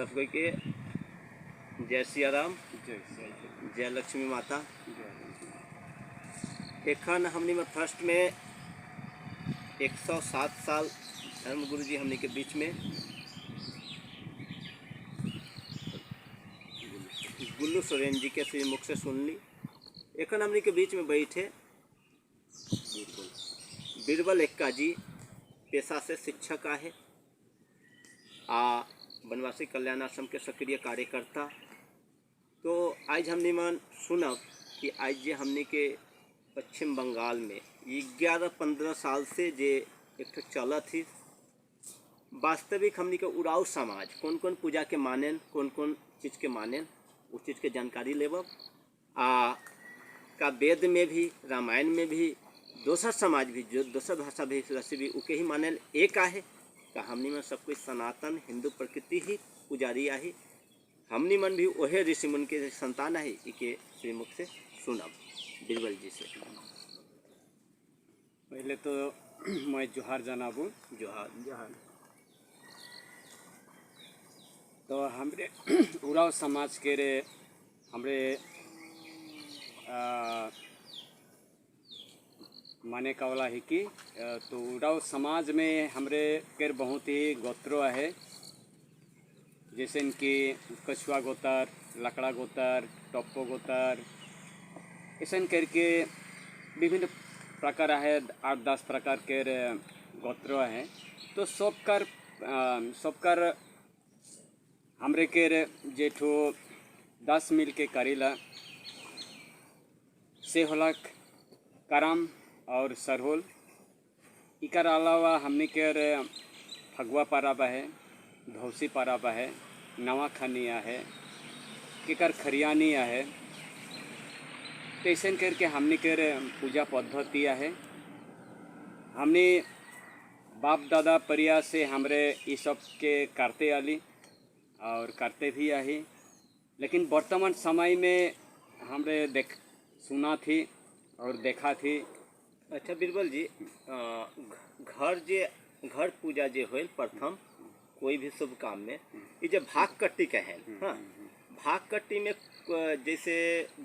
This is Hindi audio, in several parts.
सब कोई के जय सिया राम, जय लक्ष्मी माता। एखन हमनी में फर्स्ट में 107 साल धर्म गुरु जी हमनी के बीच में गुल्लू सोरेन जी के श्री मुख से सुन ली। एखन हमनी के बीच में बैठे बीरबल एक्का जी पेशा से शिक्षक आहे आ बनवासी कल्याण आश्रम के सक्रिय कार्यकर्ता। तो आज हमनी मन सुनब कि आज जे हमनी के पश्चिम बंगाल में 11-15 साल से जे एक ठो चलत ही वास्तविक हमनी के उराव समाज कौन कौन पूजा के मानेन, कौन कौन चीज़ के मानेन, उस चीज़ के जानकारी लेबब। का वेद में भी रामायण में भी दोसर समाज भी जो दोसर भाषा भी रसी भी उके ही मानेल एक आहे। का हमनी मन सब कोई सनातन हिंदू प्रकृति ही पुजारी आहे। हमनी मन भी ओहे ऋषि मुनि के संतान आहे। इके श्रीमुख से सुनब बीरबल जी से। पहले तो मैं जोहार जनाबू। जोहार जोहार। तो हमरे उराव समाज के रे हमरे माने कावला है कि तो उराव समाज में हमरे केर बहुत ही गोत्रो है, जैसे इनकी कछुआ गोतर, लकड़ा गोतर, टप्पो गोतर, ऐसा करके विभिन्न प्रकार है, 8-10 प्रकार के गोत्रो है। तो सबकर हमरे केर जेठो 10 मिल के करीला से होलक करम और सरहोल। इकर अलावा हमने केर फगुआ परब है, धौसी परब है, नवा खनिया है, केकर खरियानिया है। तैसन करके हमने केर पूजा पद्धति है। हमने बाप दादा परिया से हमरे ये सब के करते आली और करते भी आहे। लेकिन वर्तमान समय में हमरे सुना थी और देखा थी। अच्छा बीरबल जी, घर पूजा जे होल प्रथम कोई भी शुभ काम में ये जब भाग कट्टी कहें, हाँ भाग कट्टी में जैसे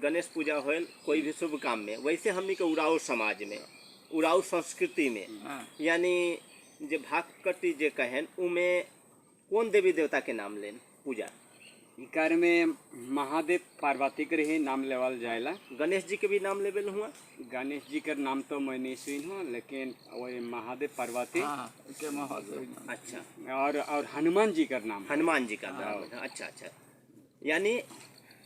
गणेश पूजा होल कोई भी शुभ काम में, वैसे हमनी के उराव समाज में उराव संस्कृति में यानी जे भाग कट्टी जे कहें उमें कौन देवी देवता के नाम लेन पूजा? इकार में महादेव पार्वती के ही नाम लेवल जाएला। गणेश जी के भी नाम लेवल हुआ? गणेश जी का नाम तो मैं नहीं सुन हूँ, लेकिन वही महादेव पार्वती के महादेव। अच्छा। और हनुमान जी का नाम, हनुमान जी का नाम। अच्छा अच्छा। यानी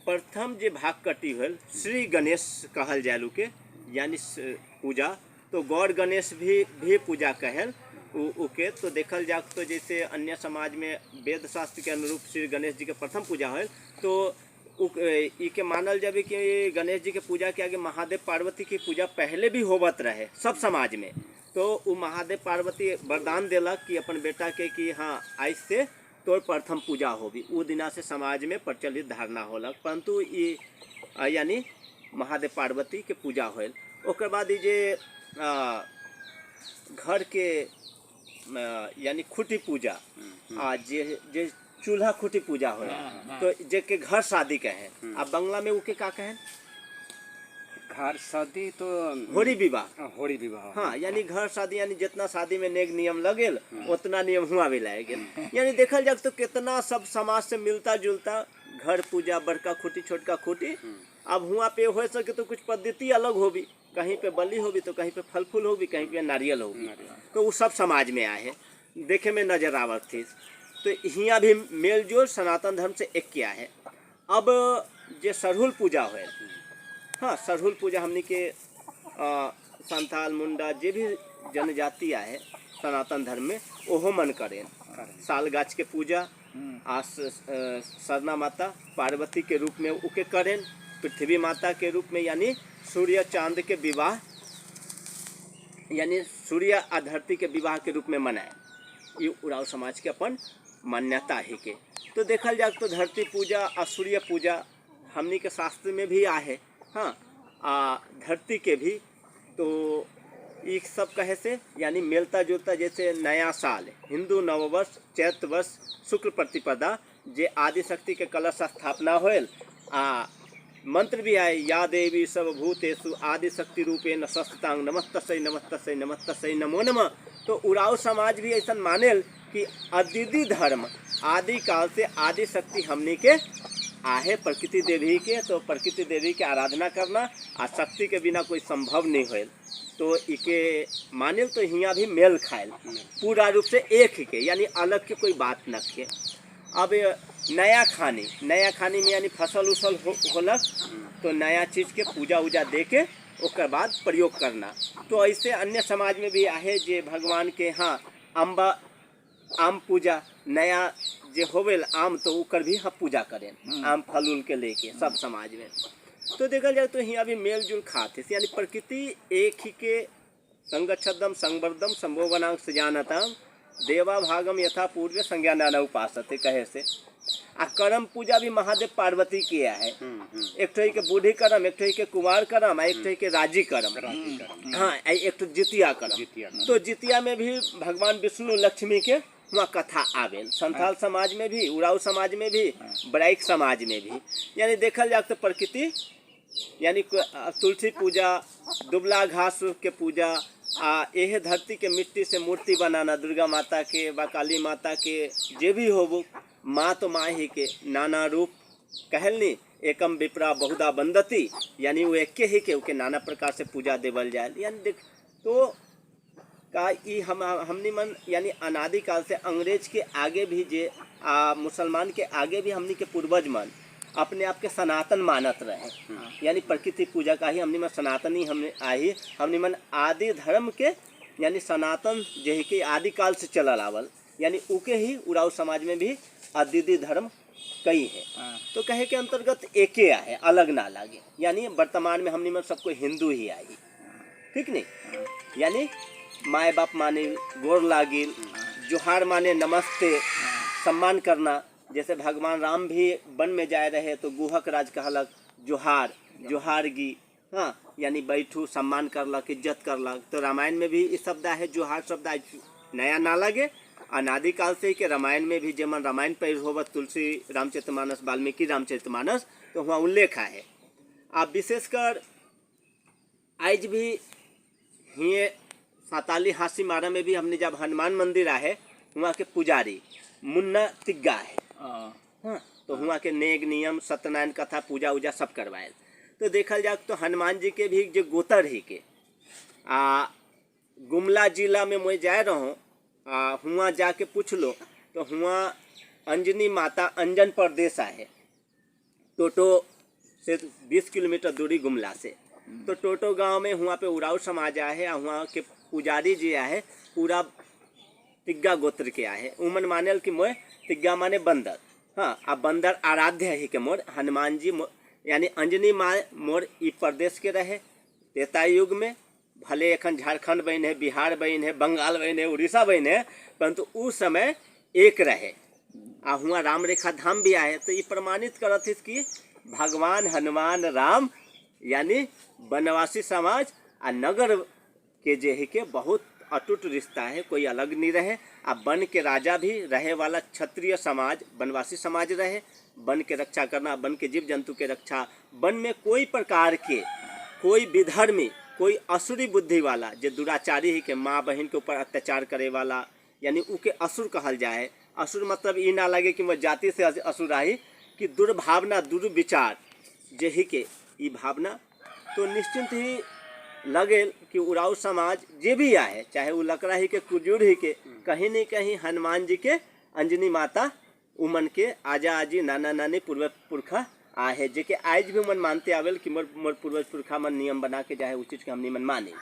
प्रथम जे भाग कटी होल श्री गणेश कहल जालू के यानी पूजा। तो गौर गणेश भी पूजा कहल उके। तो देखल जा तो जैसे अन्य समाज में वेद शास्त्र के अनुरूप श्री गणेश जी के प्रथम पूजा है। तो इके मानल जाबे कि गणेश जी के पूजा के आगे महादेव पार्वती की पूजा पहले भी होवत रहे सब समाज में। तो वो महादेव पार्वती वरदान देलक कि अपन बेटा के कि हाँ आज से तोर प्रथम पूजा होगी। वो दिना से समाज में प्रचलित धारणा होलक। परंतु ये यानी महादेव पार्वती के पूजा होल। ओकर बाद जे घर के यानी खुटी पूजा जे चूल्हा खुटी पूजा हो तो जे के घर शादी कहें। अब बंगला में उके का कहें? घर शादी तो होरी विवाह। होरी विवाह, हाँ यानी घर शादी यानी जितना शादी में नेक नियम लगेल उतना नियम हुआ भी लगेल। यानी देखल जाए तो कितना सब समाज से मिलता जुलता घर पूजा, बड़का खुटी छोटका खुटी। अब हुआ पे हो सके तो कुछ पद्धति अलग होगी, कहीं पे बलि होगी तो कहीं पे फल फूल होगी, कहीं पे नारियल होगी। तो वो सब समाज में आए देखे में नजर आवत थी। तो यहाँ भी मेल जोल सनातन धर्म से एक किया है। अब जे सरहुल पूजा है, हाँ सरहुल पूजा हमने के संथाल मुंडा जे भी जनजाति है सनातन धर्म में ओहो मन करें। साल गाछ के पूजा सरना माता पार्वती के रूप में उके करें, पृथ्वी माता के रूप में यानी सूर्य चांद के विवाह यानी सूर्य आ धरती के विवाह के रूप में मनाए। ये उराव समाज के अपन मान्यता है के। तो देखल जाए तो धरती पूजा और सूर्य पूजा हमनी के शास्त्र में भी आहे। हाँ धरती के भी तो ये सब कहे से यानी मिलता जुलता, जैसे नया साल हिंदू नववर्ष चैत्र वर्ष शुक्ल प्रतिपदा जे आदि शक्ति के कलश स्थापना होल आ मंत्र भी आए, या देवी सर्वभूतेषु आदि शक्ति रूपेण संस्थितांग नमस्तस्यै नमस्तस्यै नमस्तस्यै नमो नमः। तो उराव समाज भी ऐसा मानेल कि अद्वितीय धर्म आदि काल से आदि शक्ति हमनी के आहे प्रकृति देवी के, तो प्रकृति देवी के आराधना करना आ शक्ति के बिना कोई संभव नहीं होल। तो इके मानिल तो हियाँ भी मेल खायल पूरा रूप से एक ही के, यानी अलग के कोई बात न के। अब नया खानी में यानी फसल उसल होलक तो नया चीज़ के पूजा उजा दे के उसके बाद प्रयोग करना। तो ऐसे अन्य समाज में भी आहे जे भगवान के हाँ आम पूजा नया जे होवेल आम, तो उकर भी हम पूजा करें आम फल उल के लेके सब समाज में। तो देखल जाए तो यहाँ भी मेल जुल खाते, यानी प्रकृति एक ही के संगच्छदम संवर्धम संभोवनांग सजानतम देवा भागम यथा पूर्व संज्ञान उपासते कहे से। आ करम पूजा भी महादेव पार्वती किया है, एक तो के बूढ़ी करम, एक तो के कुमार करम, एक तो के राजी करम, हाँ एक तो जितिया करम। तो जितिया में भी भगवान विष्णु लक्ष्मी के वहाँ कथा आवेल, संथाल समाज में भी, उराव समाज में भी, बराइक समाज में भी। यानी देखल जाए तो प्रकृति यानी तुलसी पूजा, दुबला घास के पूजा, यह धरती के मिट्टी से मूर्ति बनाना दुर्गा माता के व काली माता के जे भी हो, माँ तो माँ ही के नाना रूप कहलनी एकम विप्रा बहुधा बंदती, यानी वो एक ही के उके नाना प्रकार से पूजा देवल जाए। यानी देख तो का ई हमनी मन यानी अनादिकाल से अंग्रेज के आगे भी जे मुसलमान के आगे भी हमनी के पूर्वज मन अपने आप के सनातन मानत रहे, यानी प्रकृति पूजा का ही हमनी मन सनातनी हमनी मन आदि धर्म के यानी सनातन जे के आदिकाल से चलल आवल, यानी उके ही उराव समाज में भी अद्वितीय धर्म कई है। तो कहे के अंतर्गत एके आहे, अलग ना लागे। यानी वर्तमान में हमनी मन सबको हिंदू ही आई, ठीक नहीं, यानी माए बाप माने गोर लागिल, जोहार माने नमस्ते, सम्मान करना। जैसे भगवान राम भी वन में जाए रहे तो गुहक राज कहलक जोहार जोहारगी, हाँ यानी बैठू सम्मान करलक इज्जत करलक। तो रामायण में भी इस शब्द है जोहार शब्द नया ना लगे, अनादिकाल से ही के रामायण में भी जेमन रामायण पढ़ होवत तुलसी रामचरितमानस वाल्मीकि रामचरितमानस, तो वहाँ उल्लेख है। आप विशेषकर आज भी हिए साताली हासी मारा में भी हमने जब हनुमान मंदिर आहे वहाँ के पुजारी मुन्ना तिग्गा है, हाँ तो वहाँ के नेग नियम सत्यनारायण कथा पूजा उजा सब करवाए। तो देखल जाए तो हनुमान जी के भी जो गोतर ही के गुमला जिला में मैं जा रहा हूँ, हुआ जाके पूछ लो तो हुआ अंजनी माता अंजन प्रदेश है, टोटो से 20 किलोमीटर दूरी गुमला से। तो टोटो गांव में हुआ पे उराव समाज आहे, वहाँ के पुजारी जी आहे पूरा तिग्गा गोत्र के आहे। उमन मानेल कि मोय तिग्गा माने बंदर, हाँ अब बंदर आराध्य ही के मोर हनुमान जी यानी अंजनी माँ मोर ई प्रदेश के रहे त्रेता युग में। भले एखन झारखंड बन है, बिहार बन है, बंगाल बन है, उड़ीसा बन है, परंतु उस समय एक रहे। हुआ राम रेखा धाम भी आए। तो ये प्रमाणित करत है कि भगवान हनुमान राम यानी वनवासी समाज आ नगर के जे है के बहुत अटूट रिश्ता है, कोई अलग नहीं रहे। अब वन के राजा भी रहे वाला क्षत्रिय समाज वनवासी समाज रहे, वन के रक्षा करना, वन के जीव जंतु के रक्षा। वन में कोई प्रकार के कोई विधर्मी कोई असुरी बुद्धि वाला जो दुराचारी ही के माँ बहन के ऊपर अत्याचार करे वाला यानी उके असुर कहल जाए। असुर मतलब ये ना लगे कि मैं जाति से असुर आई कि दुर्भावना दुर्विचार जे ही के ये भावना। तो निश्चिंत ही लगे कि उराव समाज जे भी आए चाहे वो लकड़ा ही के कुजूर ही के कहीं न कहीं हनुमान जी के अंजनी माता उमन के आजा आजी नाना नानी पूर्व पुरखा आहे जे के आज भी मन मानते आवेल कि मोर पूर्वज पुरखा मन नियम बना के चाहे उस चीज़ के हमनी मन माने।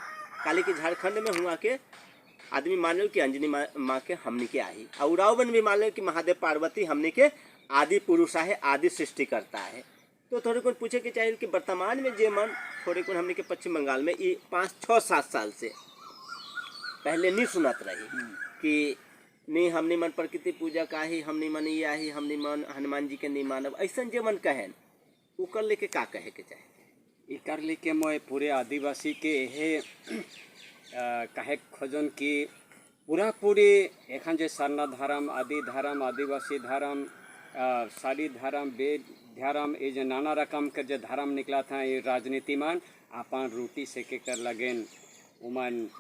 काली के झारखंड में हुआ के आदमी माने कि अंजनी माँ के हमनी के आई, और उरावन भी माने कि महादेव पार्वती हमनी के आदि पुरुष है, आदि सृष्टि करता है। तो थोड़े को पूछे के चाहिए कि वर्तमान में जे मन थोड़े को हमनी के पश्चिम बंगाल में ये 5-6-7 साल से पहले नहीं सुनत रही कि नहीं हमनी मन प्रकृति पूजा का ही हमनी मन ये ही हमनी मन हनुमान जी के नहीं मानब, ऐसा जे मन कहें उकर लेके का कहे के चाहे। इकर लेके मैं पूरे आदिवासी के यह कहे खोजन कि पूरा पूरी एखन जे सरना धर्म आदि धर्म आदिवासी धर्म सारी धर्म वेद धर्म ये जो नाना रकम के जो धर्म निकला था ये राजनीति मान अपन रोटी सेके कर लगेन उमन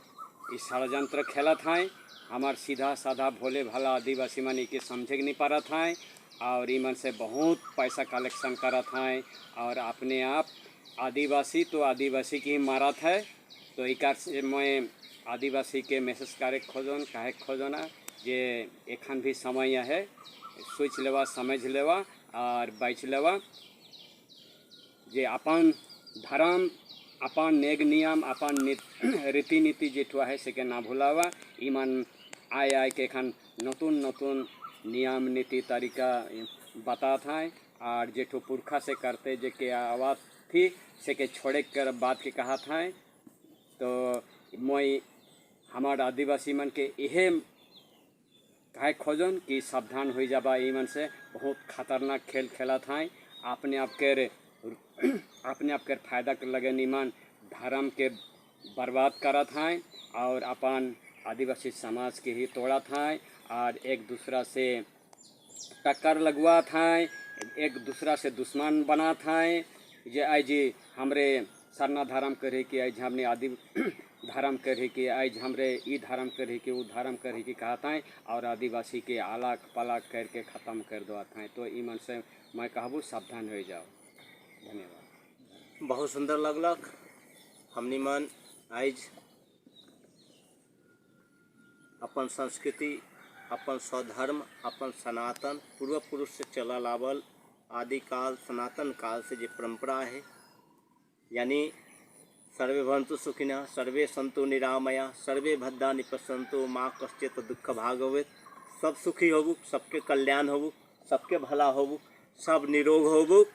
इस षडयंत्र खेला था। हमार सीधा साधा भोले भाला आदिवासी मन के समझे नहीं पा रहा था और ईमन से बहुत पैसा कलेक्शन करा था और अपने आप आदिवासी तो आदिवासी की ही मारा था। तो एक से मैं आदिवासी के मैसेज करे खोजन कहे खोजना जे एखन भी समय है सोच लेवा समझ लेवा और बैच लेवा जे अपन धर्म अपन नेग नियम अपन रीति नीति जेठुआ है से के ना भूलावा। ईमान आय के एखन नतून नतून नियम नीति तरीका बता था और जेठो पुरखा से करते जे के आवाज़ थी से के छोड़े कर बात के कहा था। तो मैं हमार आदिवासी मन के यह कहे खोजन कि सावधान हो जाबा ईमन से बहुत खतरनाक खेल खेला था। अपने आप के फायदा के लगे ईमान धर्म के बर्बाद करा था और अपन आदिवासी समाज के ही तोड़ा था और एक दूसरा से टक्कर लगवा था एक दूसरा से दुश्मन बना था। जे आज हमरे सरना धर्म करे कि आज हमने आदि धर्म करे कि आज हमरे ई धर्म करे कि वो धर्म करे कि कहता है और आदिवासी के आलाक पलाक करके ख़त्म कर देता है। तो ई मन से मैं कहबू सावधान हो जाओ। धन्यवाद। बहुत सुंदर लगलक। हमनी मन आज अपन संस्कृति अपन स्वधर्म अपन सनातन पूर्व पुरुष से चलल आवल आदिकाल सनातन काल से जो परंपरा है यानी सर्वे भवन्तु सुखिनः सर्वे सन्तु निरामया सर्वे भद्राणि पश्यन्तु माँ कश्चित् दुःख भाग भवेत्। सब सुखी होबू सबके कल्याण होबू सबके भला होबू सब निरोग होबू।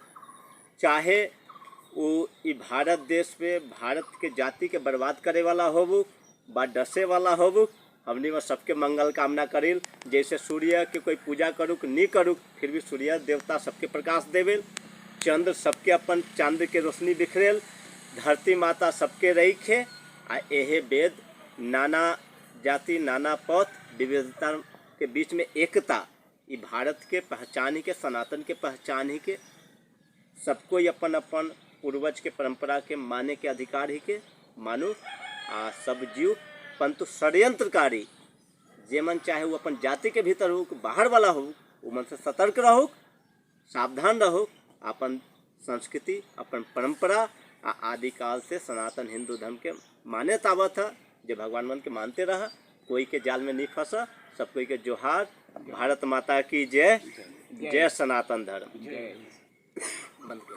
चाहे वो ई भारत देश पे भारत के जाति के बर्बाद करे वाला होबू बा डसे वाला होबू हमनी में सबके मंगल कामना करिल। जैसे सूर्य के कोई पूजा करूक नहीं करूक फिर भी सूर्य देवता सबके प्रकाश देवेल। चंद्र सबके अपन चांद के रोशनी बिखरेल। धरती माता सबके रखे आ यह वेद नाना जाति नाना पथ विविधता के बीच में एकता ये भारत के पहचान ही के सनातन के पहचान ही के सबको अपन अपन पूर्वज के परंपरा के माने के अधिकार ही के मानो आ सब जीव परंतु षड्यंत्रकारी जे मन चाहे वो अपन जाति के भीतर हो बाहर वाला हो वो मन से सतर्क रहो सावधान रहो। अपन संस्कृति अपन परंपरा आदिकाल से सनातन हिंदू धर्म के माने तावत है जो भगवान मन के मानते रहा कोई के जाल में नहीं फंसा। सब कोई के जोहार। भारत माता की जय। जय सनातन धर्म। जय। बंद कर।